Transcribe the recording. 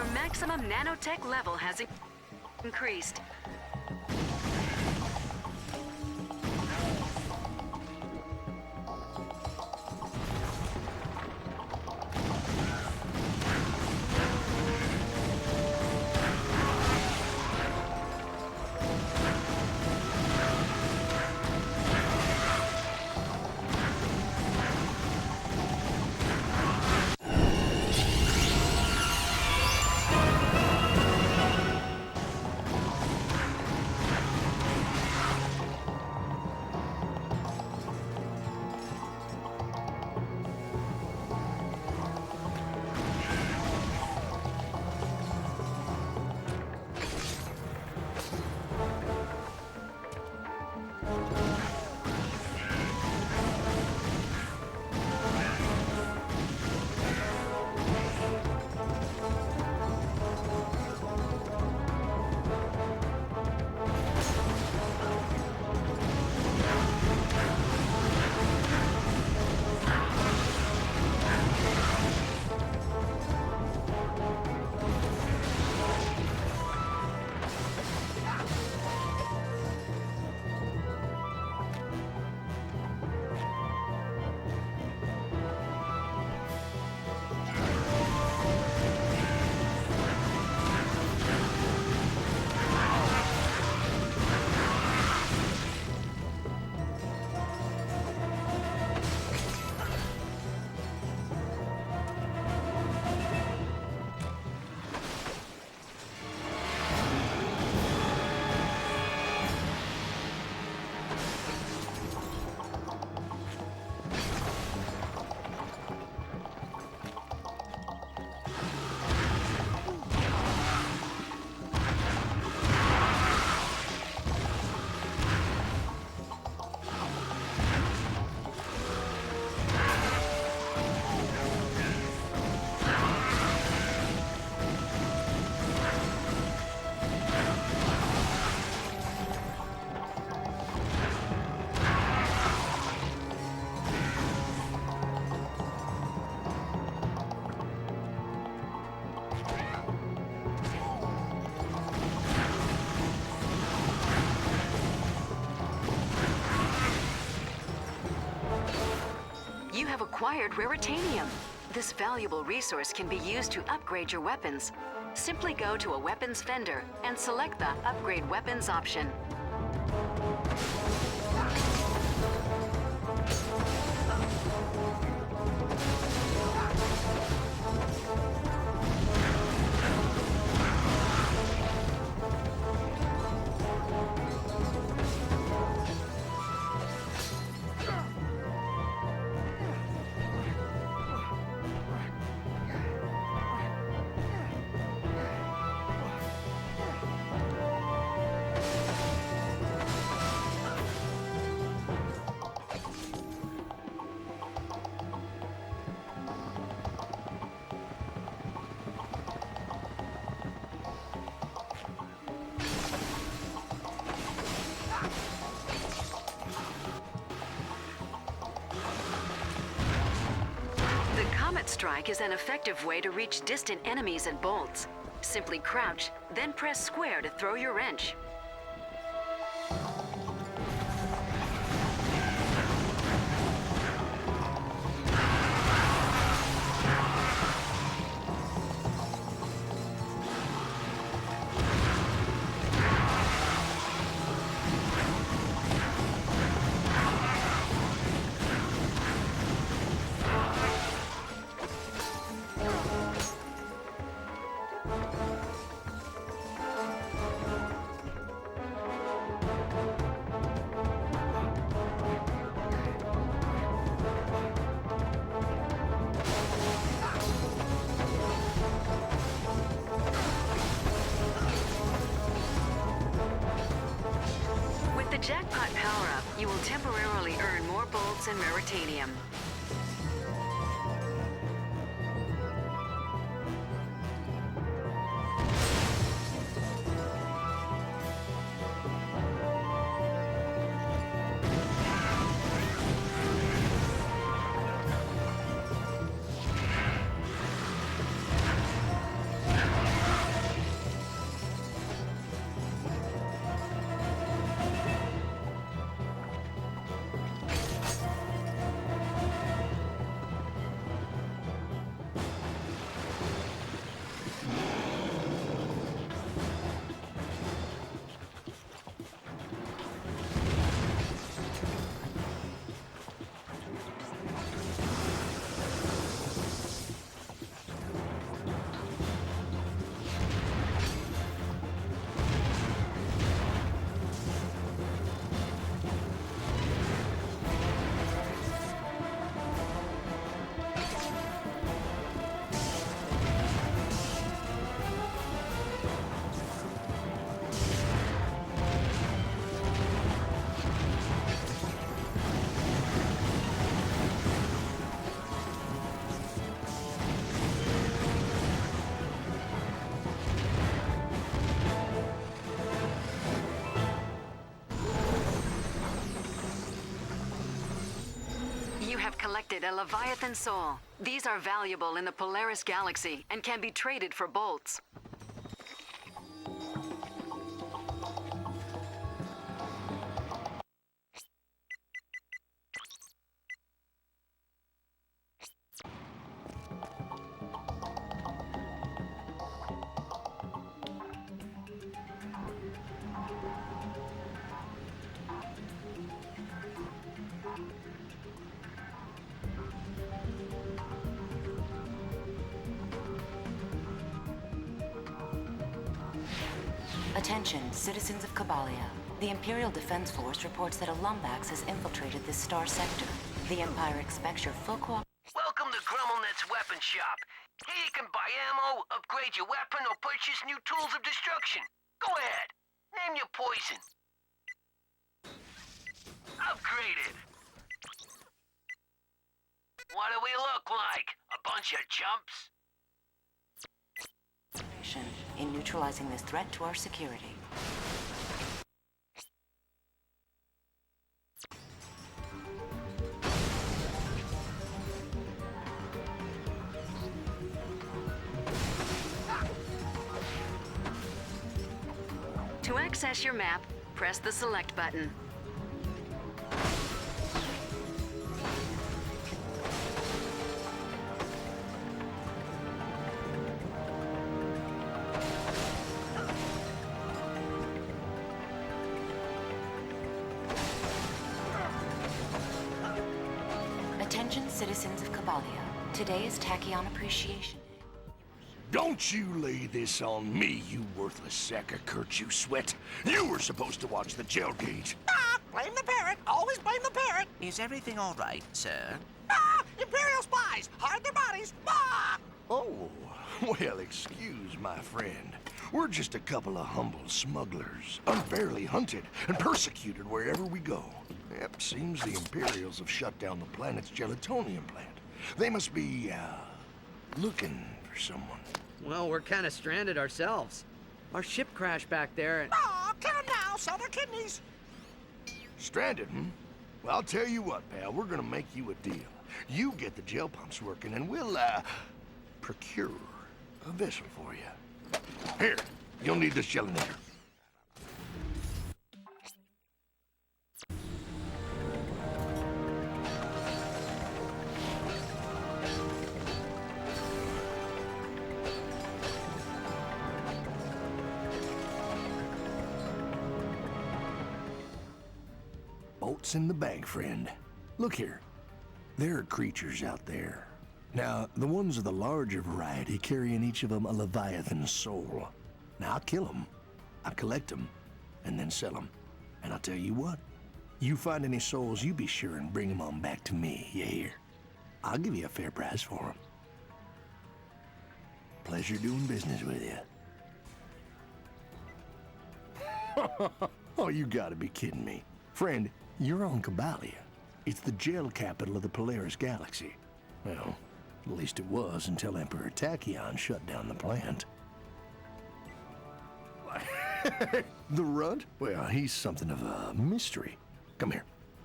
Your maximum nanotech level has increased. You have acquired raritanium. This valuable resource can be used to upgrade your weapons. Simply go to a weapons vendor and select the Upgrade Weapons option. Strike is an effective way to reach distant enemies and bolts. Simply crouch, then press square to throw your wrench. Jackpot power-up, you will temporarily earn more bolts and raritanium. collected a Leviathan soul. These are valuable in the Polaris galaxy and can be traded for bolts. Attention, citizens of Cobalia. The Imperial Defense Force reports that a Lumbax has infiltrated this star sector. The Empire expects your full cooperation. Welcome to Grummelnet's weapon shop. Here you can buy ammo, upgrade your weapon, or purchase new tools of destruction. Go ahead. Name your poison. Upgraded. What do we look like? A bunch of chumps? In neutralizing this threat to our security. To access your map, press the select button. Attention, citizens of Cobalia. Today is Tachyon Appreciation Day. Don't you lay this on me, you worthless sack of Kirchu sweat. You were supposed to watch the jail gate. Blame the parrot. Always blame the parrot. Is everything all right, sir? Imperial spies. Hide their bodies. Oh, well, excuse my friend. We're just a couple of humble smugglers, unfairly hunted and persecuted wherever we go. Yep, seems the Imperials have shut down the planet's gelatonium plant. They must be, looking for someone. Well, we're kind of stranded ourselves. Our ship crashed back there and... Kill them now. Sell their kidneys. Stranded, hmm? Well, I'll tell you what, pal. We're gonna make you a deal. You get the gel pumps working, and we'll, procure a vessel for you. Here, you'll need this gelinator. Bolt's in the bag, friend. Look here. There are creatures out there. Now, the ones of the larger variety carry in each of them a Leviathan soul. Now, I'll kill them, I'll collect them, and then sell them. And I'll tell you what, you find any souls, you be sure and bring them on back to me, you hear? I'll give you a fair price for them. Pleasure doing business with you. Oh, you gotta be kidding me. Friend, you're on Cobalia. It's the jail capital of the Polaris galaxy. Well, at least it was until Emperor Tachyon shut down the plant. The Runt? Well, he's something of a mystery. Come here.